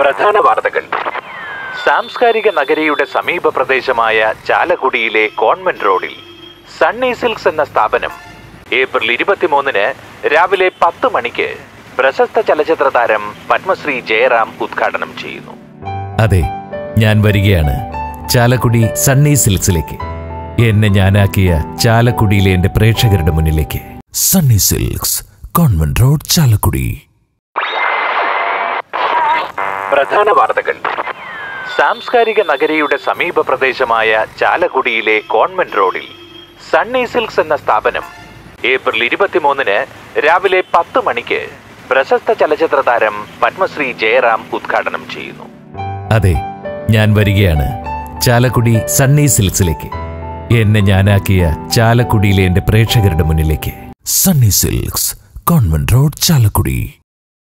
പ്രധാന വാർത്തകൾ. സാംസ്കാരിക നഗരിയുടെ സമീപ പ്രദേശമായ ചാലക്കുടിയിലെ കോൺവെന്റ് റോഡിൽ സണ്ണി സിൽക്സ് എന്ന സ്ഥാപനം ഏപ്രിൽ 23 രാവിലെ 10 മണിക്ക് പ്രശസ്ത ചലച്ചിത്ര താരം പത്മശ്രീ ജയറാം ഉദ്ഘാടനം ചെയ്യുന്നു. അതെ, ഞാൻ വരികയാണ് ചാലക്കുടി സണ്ണി സിൽക്സിലേക്ക്. എന്നെ ഞാനാക്കിയ ചാലക്കുടിയിലെ എന്റെ പ്രേക്ഷകരുടെ മുന്നിലേക്ക്. Sunny silks, convent road, Chalakudy. പ്രധാന വാർത്തകൾ. സാംസ്കാരിക നഗരിയുടെ സമീപ പ്രദേശമായ ചാലക്കുടിയിലെ കോൺവെന്റ് റോഡിൽ സണ്ണി സിൽക്സ് എന്ന സ്ഥാപനം ഏപ്രിൽ 23 രാവിലെ 10 മണിക്ക് പ്രശസ്ത ചലച്ചിത്ര താരം പത്മശ്രീ ജയറാം ഉദ്ഘാടനം ചെയ്യുന്നു. അതെ, ഞാൻ വരികയാണ് ചാലക്കുടി സണ്ണി സിൽക്സിലേക്ക്. എന്നെ ഞാനാക്കിയ ചാലക്കുടിയിലെ എന്റെ പ്രേക്ഷകരുടെ മുന്നിലേക്ക്. Sunny silks, convent road, Chalakudy.